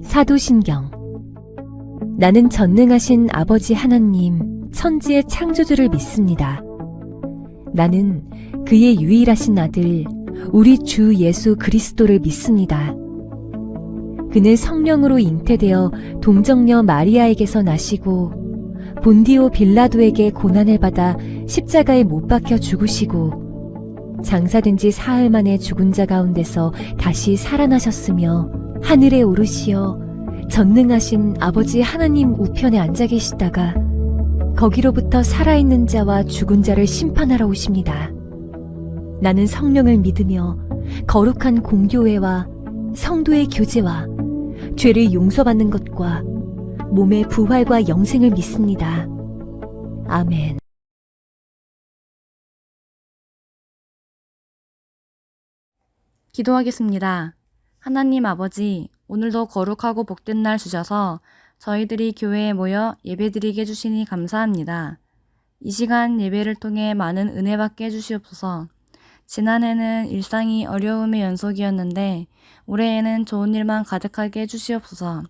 사도신경. 나는 전능하신 아버지 하나님, 천지의 창조주를 믿습니다. 나는 그의 유일하신 아들, 우리 주 예수 그리스도를 믿습니다. 그는 성령으로 잉태되어 동정녀 마리아에게서 나시고 본디오 빌라도에게 고난을 받아 십자가에 못 박혀 죽으시고 장사된 지 사흘 만에 죽은 자 가운데서 다시 살아나셨으며 하늘에 오르시어 전능하신 아버지 하나님 우편에 앉아 계시다가 거기로부터 살아있는 자와 죽은 자를 심판하러 오십니다. 나는 성령을 믿으며 거룩한 공교회와 성도의 교제와 죄를 용서받는 것과 몸의 부활과 영생을 믿습니다. 아멘. 기도하겠습니다. 하나님 아버지, 오늘도 거룩하고 복된 날 주셔서 저희들이 교회에 모여 예배드리게 해주시니 감사합니다. 이 시간 예배를 통해 많은 은혜 받게 해주시옵소서. 지난해는 일상이 어려움의 연속이었는데 올해에는 좋은 일만 가득하게 해주시옵소서.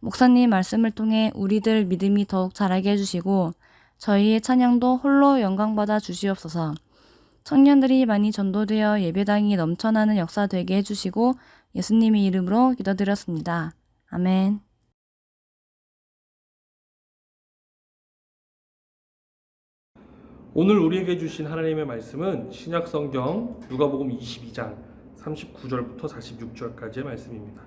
목사님 말씀을 통해 우리들 믿음이 더욱 자라게 해주시고 저희의 찬양도 홀로 영광받아 주시옵소서. 청년들이 많이 전도되어 예배당이 넘쳐나는 역사 되게 해주시고 예수님의 이름으로 기도드렸습니다. 아멘. 오늘 우리에게 주신 하나님의 말씀은 신약성경 누가복음 22장 39절부터 46절까지의 말씀입니다.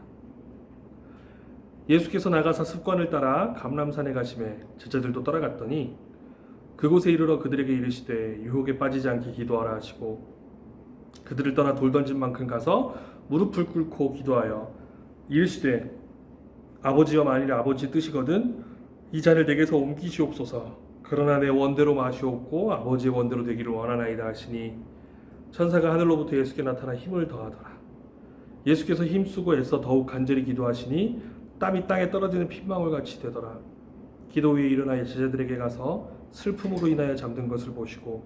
예수께서 나가사 습관을 따라 감람산에 가심에 제자들도 따라갔더니 그곳에 이르러 그들에게 이르시되 유혹에 빠지지 않게 기도하라 하시고 그들을 떠나 돌 던진 만큼 가서 무릎을 꿇고 기도하여 이르시되 아버지여 만일 아버지의 뜻이거든 이 잔을 내게서 옮기시옵소서. 그러나 내 원대로 마시옵고 아버지의 원대로 되기를 원하나이다 하시니 천사가 하늘로부터 예수께 나타나 힘을 더하더라. 예수께서 힘쓰고 애써 더욱 간절히 기도하시니 땀이 땅에 떨어지는 핏방울같이 되더라. 기도 후에 일어나 제자들에게 가서 슬픔으로 인하여 잠든 것을 보시고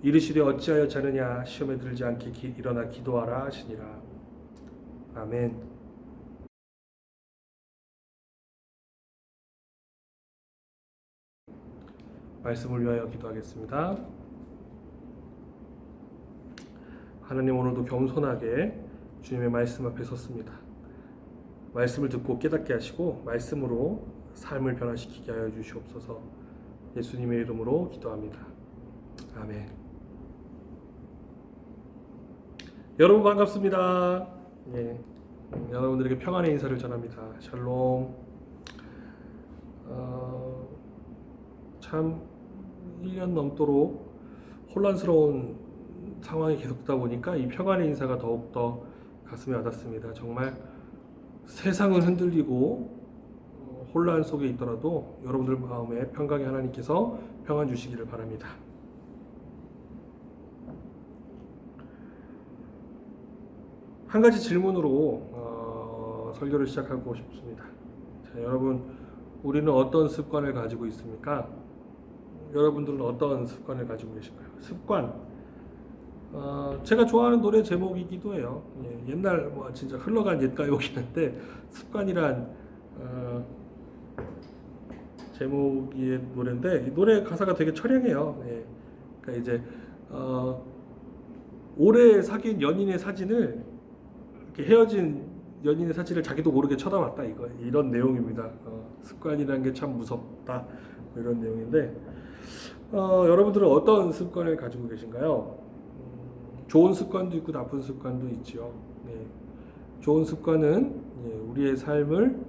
이르시되 어찌하여 자느냐 시험에 들지 않게 일어나 기도하라 하시니라. 아멘. 말씀을 위하여 기도하겠습니다. 하나님, 오늘도 겸손하게 주님의 말씀 앞에 섰습니다. 말씀을 듣고 깨닫게 하시고 말씀으로 삶을 변화시키게 하여 주시옵소서. 예수님의 이름으로 기도합니다. 아멘. 여러분 반갑습니다. 예, 여러분들에게 평안의 인사를 전합니다. 샬롬. 참 1년 넘도록 혼란스러운 상황이 계속되다 보니까 이 평안의 인사가 더욱더 가슴에 와닿습니다. 정말 세상은 흔들리고 혼란 속에 있더라도 여러분들 마음에 평강의 하나님께서 평안 주시기를 바랍니다. 한 가지 질문으로 설교를 시작하고 싶습니다. 자, 여러분, 우리는 어떤 습관을 가지고 있습니까? 여러분들은 어떤 습관을 가지고 계신가요? 습관. 제가 좋아하는 노래 제목이기도 해요. 예, 옛날 진짜 흘러간 옛가요긴 한데 습관이란 제목의 노래인데 이 노래 가사가 되게 처량해요. 예, 그러니까 이제 오래 사귄 연인의 사진을 이렇게 헤어진 연인의 사진을 자기도 모르게 쳐다봤다 이런 내용입니다. 습관이라는 게 참 무섭다 이런 내용인데 여러분들은 어떤 습관을 가지고 계신가요? 좋은 습관도 있고 나쁜 습관도 있죠. 네. 좋은 습관은 우리의 삶을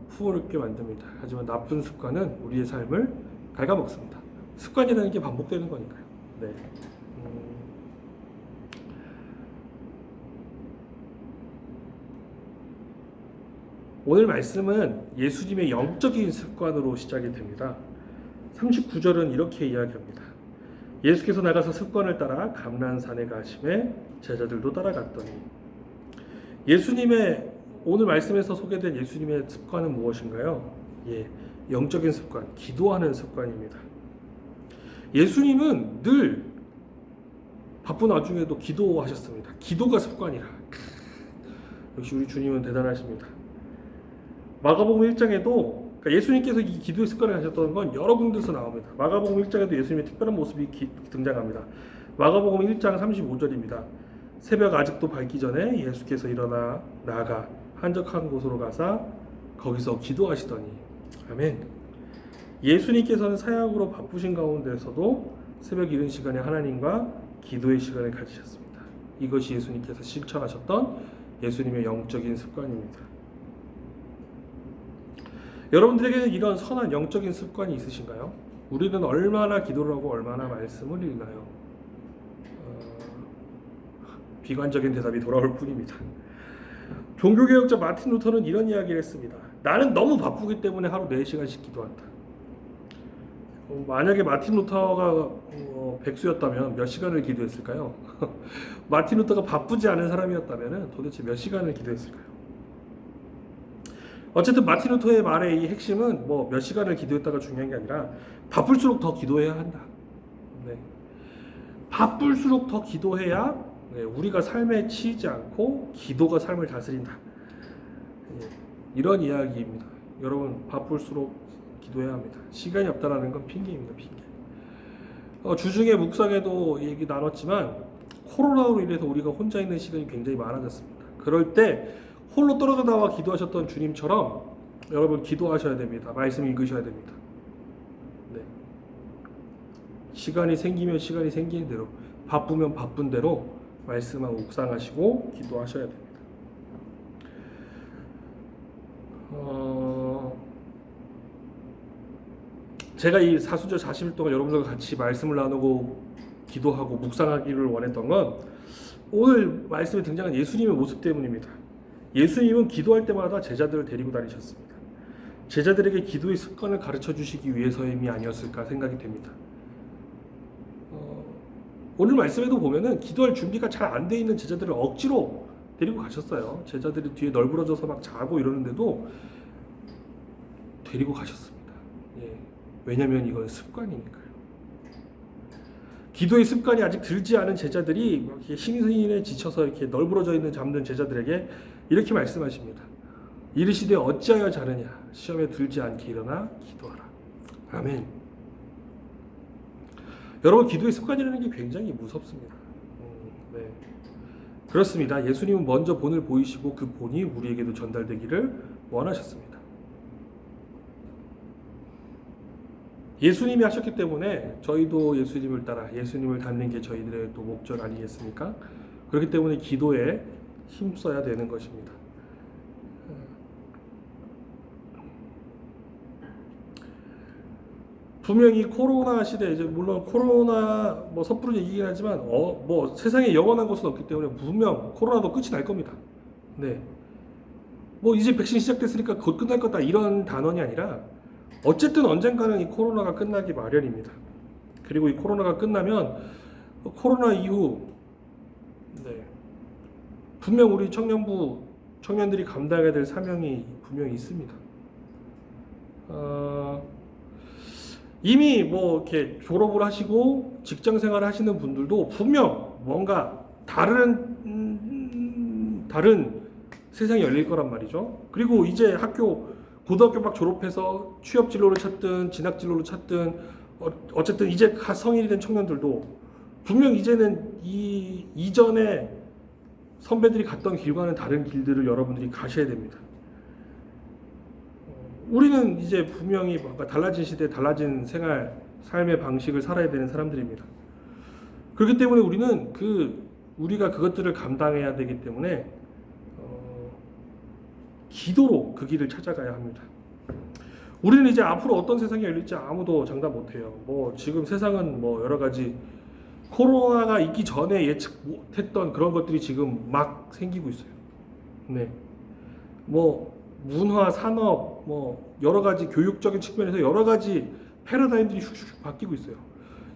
풍요롭게 만듭니다. 하지만 나쁜 습관은 우리의 삶을 갉아먹습니다. 습관이라는 게 반복되는 거니까요. 네. 오늘 말씀은 예수님의 영적인 습관으로 시작이 됩니다. 39절은 이렇게 이야기합니다. 예수께서 나가서 습관을 따라 감람산에 가심에 제자들도 따라갔더니. 예수님의 오늘 말씀에서 소개된 예수님의 습관은 무엇인가요? 예, 영적인 습관, 기도하는 습관입니다. 예수님은 늘 바쁜 와중에도 기도하셨습니다. 기도가 습관이라. 역시 우리 주님은 대단하십니다. 마가복음 1장에도 그러니까 예수님께서 이 기도의 습관을 가졌던 건 여러 군데서 나옵니다. 마가복음 1장에도 예수님의 특별한 모습이 등장합니다. 마가복음 1장 35절입니다. 새벽 아직도 밝기 전에 예수께서 일어나 나아가 한적한 곳으로 가사 거기서 기도하시더니. 아멘. 예수님께서는 사역으로 바쁘신 가운데서도 새벽 이른 시간에 하나님과 기도의 시간을 가지셨습니다. 이것이 예수님께서 실천하셨던 예수님의 영적인 습관입니다. 여러분들에게 이런 선한 영적인 습관이 있으신가요? 우리는 얼마나 기도를 하고 얼마나 말씀을 읽나요? 비관적인 대답이 돌아올 뿐입니다. 종교개혁자 마틴 루터는 이런 이야기를 했습니다. 나는 너무 바쁘기 때문에 하루 4시간씩 기도한다. 만약에 마틴 루터가 백수였다면 몇 시간을 기도했을까요? 마틴 루터가 바쁘지 않은 사람이었다면 도대체 몇 시간을 기도했을까요? 어쨌든 마틴 루터의 말의 이 핵심은 뭐 몇 시간을 기도했다가 중요한 게 아니라 바쁠수록 더 기도해야 한다. 네. 바쁠수록 더 기도해야 우리가 삶에 치이지 않고 기도가 삶을 다스린다. 이런 이야기입니다. 여러분 바쁠수록 기도해야 합니다. 시간이 없다라는 건 핑계입니다. 핑계. 주중에 묵상에도 얘기 나눴지만 코로나로 인해서 우리가 혼자 있는 시간이 굉장히 많아졌습니다. 그럴 때 홀로 떨어져 나와 기도하셨던 주님처럼 여러분 기도하셔야 됩니다. 말씀 읽으셔야 됩니다. 네. 시간이 생기면 시간이 생기는 대로, 바쁘면 바쁜 대로 말씀하고 묵상하시고 기도하셔야 됩니다. 제가 이 사순절 40일 동안 여러분들과 같이 말씀을 나누고 기도하고 묵상하기를 원했던 건 오늘 말씀에 등장한 예수님의 모습 때문입니다. 예수님은 기도할 때마다 제자들을 데리고 다니셨습니다. 제자들에게 기도의 습관을 가르쳐 주시기 위해서임이 아니었을까 생각이 됩니다. 오늘 말씀에도 보면은 기도할 준비가 잘 안 돼 있는 제자들을 억지로 데리고 가셨어요. 제자들이 뒤에 널브러져서 막 자고 이러는데도 데리고 가셨습니다. 예. 왜냐하면 이건 습관이니까요. 기도의 습관이 아직 들지 않은 제자들이 신인에 지쳐서 이렇게 널브러져 있는 잠든 제자들에게 이렇게 말씀하십니다. 이르시되 어찌하여 자느냐? 시험에 들지 않게 일어나 기도하라. 아멘. 여러분 기도의 습관이라는 게 굉장히 무섭습니다. 네. 그렇습니다. 예수님은 먼저 본을 보이시고 그 본이 우리에게도 전달되기를 원하셨습니다. 예수님이 하셨기 때문에 저희도 예수님을 따라 예수님을 닮는 게 저희들의 또 목적 아니겠습니까? 그렇기 때문에 기도에 힘써야 되는 것입니다. 분명히 코로나 시대, 이제 물론 코로나 뭐 섣부른 얘기긴 하지만 뭐 세상에 영원한 것은 없기 때문에 분명 코로나도 끝이 날 겁니다. 네. 뭐 이제 백신 시작됐으니까 곧 끝날 거다 이런 단언이 아니라 어쨌든 언젠가는 이 코로나가 끝나기 마련입니다. 그리고 이 코로나가 끝나면 코로나 이후 분명 우리 청년들이 감당해야 될 사명이 분명히 있습니다. 이미 뭐 이렇게 졸업을 하시고 직장 생활을 하시는 분들도 분명 뭔가 다른 세상이 열릴 거란 말이죠. 그리고 이제 고등학교 막 졸업해서 취업 진로를 찾든 진학 진로를 찾든 어쨌든 이제 성인이 된 청년들도 분명 이제는 이전에 선배들이 갔던 길과는 다른 길들을 여러분들이 가셔야 됩니다. 우리는 이제 분명히 뭔가 달라진 시대에 달라진 삶의 방식을 살아야 되는 사람들입니다. 그렇기 때문에 우리는 우리가 그것들을 감당해야 되기 때문에 기도로 그 길을 찾아가야 합니다. 우리는 이제 앞으로 어떤 세상이 열릴지 아무도 장담 못해요. 뭐 지금 세상은 뭐 여러 가지 코로나가 있기 전에 예측 못했던 그런 것들이 지금 막 생기고 있어요. 네. 뭐 문화, 산업, 뭐 여러 가지 교육적인 측면에서 여러 가지 패러다임들이 슉슉 바뀌고 있어요.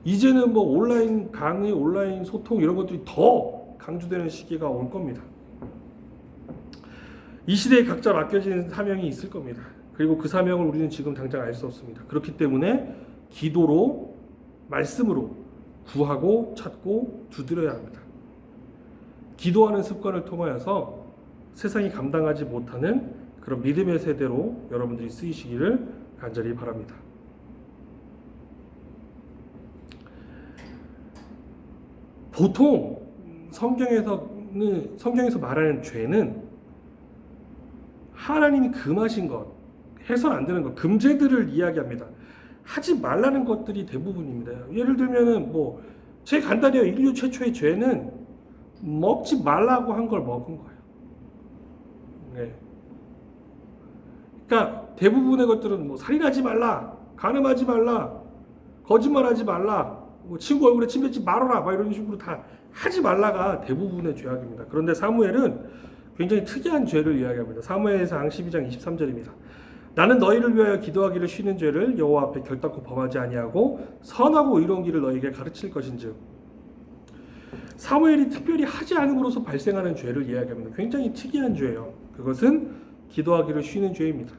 이제는 뭐 온라인 강의, 온라인 소통 이런 것들이 더 강조되는 시기가 올 겁니다. 이 시대에 각자 맡겨진 사명이 있을 겁니다. 그리고 그 사명을 우리는 지금 당장 알 수 없습니다. 그렇기 때문에 기도로, 말씀으로 구하고 찾고 두드려야 합니다. 기도하는 습관을 통하여서 세상이 감당하지 못하는 그런 믿음의 세대로 여러분들이 쓰이시기를 간절히 바랍니다. 보통 성경에서 말하는 죄는 하나님이 금하신 것, 해서는 안 되는 것, 금죄들을 이야기합니다. 하지 말라는 것들이 대부분입니다. 예를 들면은 제일 간단해요. 인류 최초의 죄는 먹지 말라고 한 걸 먹은 거예요. 네. 그러니까 대부분의 것들은 살인하지 말라, 간음하지 말라, 거짓말하지 말라, 친구 얼굴에 침 뱉지 말아라, 이런 식으로 다 하지 말라가 대부분의 죄악입니다. 그런데 사무엘은 굉장히 특이한 죄를 이야기합니다. 사무엘상 12장 23절입니다. 나는 너희를 위하여 기도하기를 쉬는 죄를 여호와 앞에 결단코 범하지 아니하고 선하고 의로운 길을 너희에게 가르칠 것인즉. 사무엘이 특별히 하지 않음으로써 발생하는 죄를 이야기합니다. 굉장히 특이한 죄예요. 그것은 기도하기를 쉬는 죄입니다.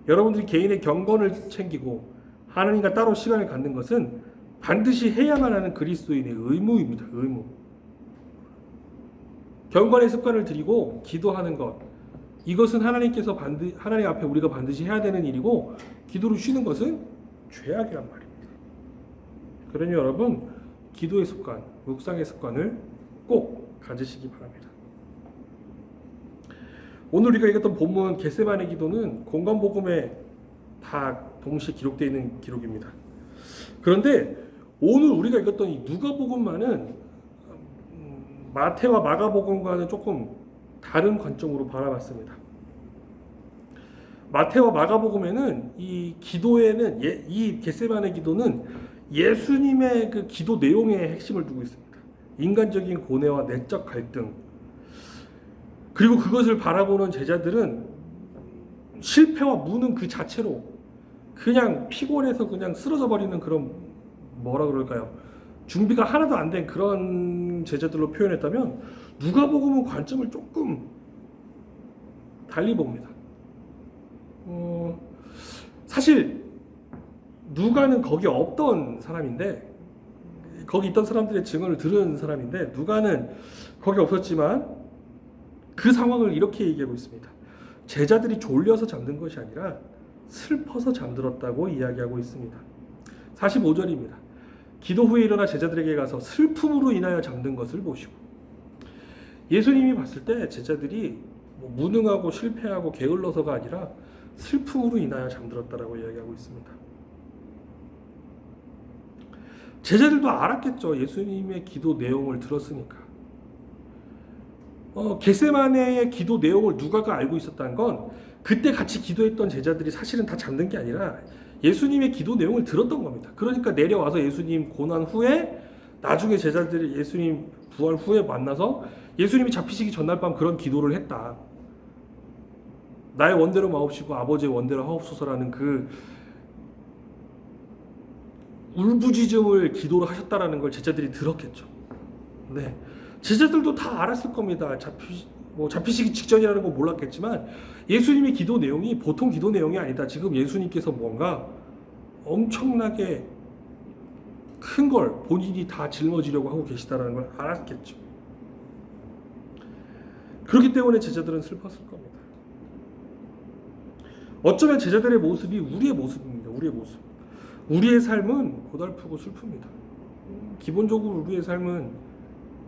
여러분들이 개인의 경건을 챙기고 하나님과 따로 시간을 갖는 것은 반드시 해야만 하는 그리스도인의 의무입니다. 의무. 경건의 습관을 들이고 기도하는 것, 이것은 하나님 앞에 우리가 반드시 해야 되는 일이고, 기도를 쉬는 것은 죄악이란 말입니다. 그러니 여러분, 기도의 습관, 묵상의 습관을 꼭 가지시기 바랍니다. 오늘 우리가 읽었던 본문 겟세마네 기도는 공관복음에 다 동시에 기록되어 있는 기록입니다. 그런데 오늘 우리가 읽었던 이 누가복음만은 마태와 마가복음과는 조금 다른 관점으로 바라봤습니다. 마태와 마가복음에는 이 기도에는 이 겟세마네 기도는 예수님의 그 기도 내용의 핵심을 두고 있습니다. 인간적인 고뇌와 내적 갈등, 그리고 그것을 바라보는 제자들은 실패와 무능 그 자체로 그냥 피곤해서 그냥 쓰러져 버리는 그런, 뭐라 그럴까요? 준비가 하나도 안 된 그런 제자들로 표현했다면, 누가복음은 관점을 조금 달리 봅니다. 사실 누가는 거기 없던 사람인데, 거기 있던 사람들의 증언을 들은 사람인데, 누가는 거기 없었지만 그 상황을 이렇게 얘기하고 있습니다. 제자들이 졸려서 잠든 것이 아니라 슬퍼서 잠들었다고 이야기하고 있습니다. 45절입니다. 기도 후에 일어나 제자들에게 가서 슬픔으로 인하여 잠든 것을 보시고. 예수님이 봤을 때 제자들이 무능하고 실패하고 게을러서가 아니라 슬픔으로 인하여 잠들었다라고 이야기하고 있습니다. 제자들도 알았겠죠. 예수님의 기도 내용을 들었으니까. 겟세마네의 기도 내용을 누가가 알고 있었다는 건, 그때 같이 기도했던 제자들이 사실은 다 잠든 게 아니라 예수님의 기도 내용을 들었던 겁니다. 그러니까 내려와서 예수님 고난 후에, 나중에 제자들이 예수님 부활 후에 만나서 예수님이 잡히시기 전날 밤 그런 기도를 했다. 나의 원대로 마옵시고 아버지의 원대로 하옵소서라는 그 울부짖음을 기도로 하셨다라는 걸 제자들이 들었겠죠. 네, 제자들도 다 알았을 겁니다. 잡히시기 직전이라는 건 몰랐겠지만, 예수님의 기도 내용이 보통 기도 내용이 아니다. 지금 예수님께서 뭔가 엄청나게 큰 걸 본인이 다 짊어지려고 하고 계시다라는 걸 알았겠죠. 그렇기 때문에 제자들은 슬펐을 겁니다. 어쩌면 제자들의 모습이 우리의 모습입니다. 우리의 모습. 우리의 삶은 고달프고 슬픕니다. 기본적으로 우리의 삶은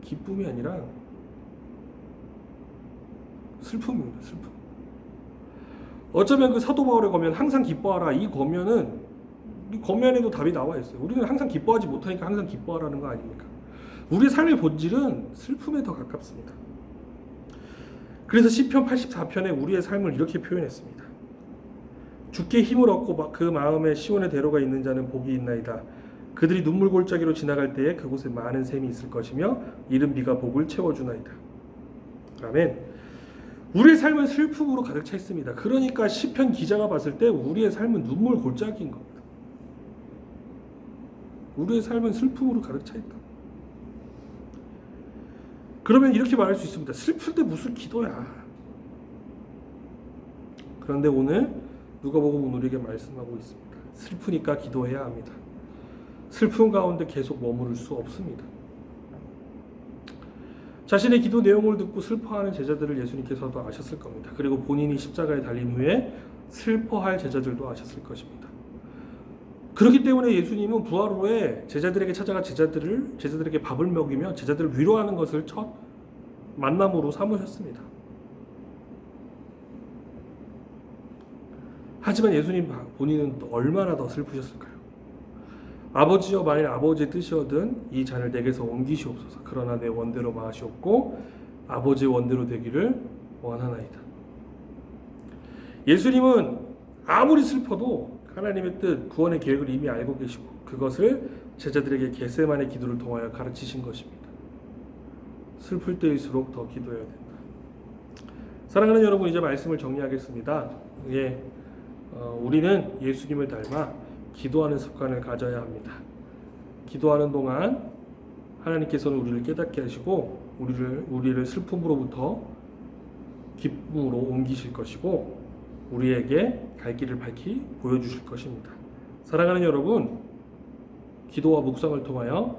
기쁨이 아니라 슬픔입니다. 슬픔. 어쩌면 그 사도 바울의 거면 항상 기뻐하라, 이 거면은, 이 거면에도 답이 나와 있어요. 우리는 항상 기뻐하지 못하니까 항상 기뻐하라는 거 아닙니까? 우리의 삶의 본질은 슬픔에 더 가깝습니다. 그래서 시편 84편에 우리의 삶을 이렇게 표현했습니다. 주께 힘을 얻고 그 마음에 시온의 대로가 있는 자는 복이 있나이다. 그들이 눈물 골짜기로 지나갈 때에 그곳에 많은 샘이 있을 것이며 이른 비가 복을 채워주나이다. 아멘. 우리의 삶은 슬픔으로 가득 차 있습니다. 그러니까 시편 기자가 봤을 때 우리의 삶은 눈물 골짜기인 겁니다. 우리의 삶은 슬픔으로 가득 차 있다. 그러면 이렇게 말할 수 있습니다. 슬플 때 무슨 기도야. 그런데 오늘 누가복음은 우리에게 말씀하고 있습니다. 슬프니까 기도해야 합니다. 슬픔 가운데 계속 머무를 수 없습니다. 자신의 기도 내용을 듣고 슬퍼하는 제자들을 예수님께서도 아셨을 겁니다. 그리고 본인이 십자가에 달린 후에 슬퍼할 제자들도 아셨을 것입니다. 그렇기 때문에 예수님은 부활 후에 제자들에게 찾아가 제자들에게 밥을 먹이며 제자들을 위로하는 것을 첫 만남으로 삼으셨습니다. 하지만 예수님 본인은 또 얼마나 더 슬프셨을까요? 아버지여, 만일 아버지의 뜻이거든 이 잔을 내게서 옮기시옵소서. 그러나 내 원대로 마시옵고 아버지의 원대로 되기를 원하나이다. 예수님은 아무리 슬퍼도 하나님의 뜻, 구원의 계획을 이미 알고 계시고 그것을 제자들에게 겟세마네 기도를 통하여 가르치신 것입니다. 슬플 때일수록 더 기도해야 된다. 사랑하는 여러분, 이제 말씀을 정리하겠습니다. 우리는 예수님을 닮아 기도하는 습관을 가져야 합니다. 기도하는 동안 하나님께서는 우리를 깨닫게 하시고 우리를 슬픔으로부터 기쁨으로 옮기실 것이고 우리에게 갈 길을 밝히 보여주실 것입니다. 사랑하는 여러분, 기도와 묵상을 통하여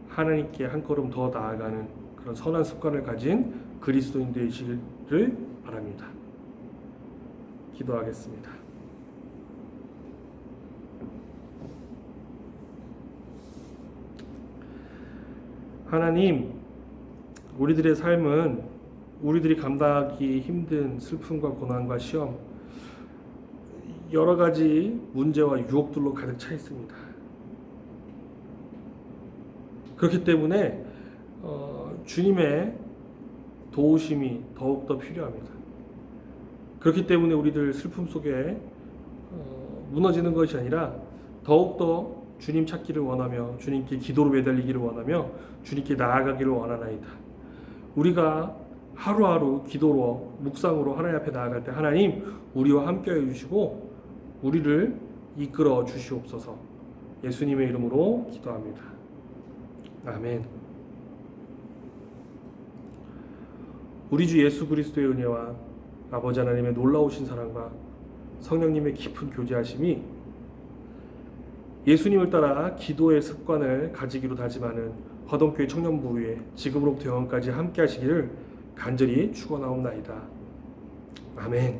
하나님께 한 걸음 더 나아가는 그런 선한 습관을 가진 그리스도인 되시기를 바랍니다. 기도하겠습니다. 하나님, 우리들의 삶은 우리들이 감당하기 힘든 슬픔과 고난과 시험, 여러 가지 문제와 유혹들로 가득 차 있습니다. 그렇기 때문에 주님의 도우심이 더욱더 필요합니다. 그렇기 때문에 우리들 슬픔 속에 무너지는 것이 아니라 더욱더 주님 찾기를 원하며 주님께 기도로 매달리기를 원하며 주님께 나아가기를 원하나이다. 우리가 하루하루 기도로 묵상으로 하나님 앞에 나아갈 때 하나님 우리와 함께해 주시고 우리를 이끌어 주시옵소서. 예수님의 이름으로 기도합니다. 아멘. 우리 주 예수 그리스도의 은혜와 아버지 하나님의 놀라우신 사랑과 성령님의 깊은 교제하심이 예수님을 따라 기도의 습관을 가지기로 다짐하는 화동교회 청년부 위에 지금으로부터 영원까지 함께 하시기를 간절히 축원하옵나이다. 아멘.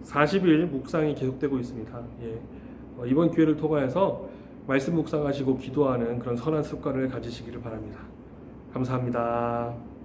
40일 묵상이 계속되고 있습니다. 이번 기회를 통하여서 말씀 묵상하시고 기도하는 그런 선한 습관을 가지시기를 바랍니다. 감사합니다.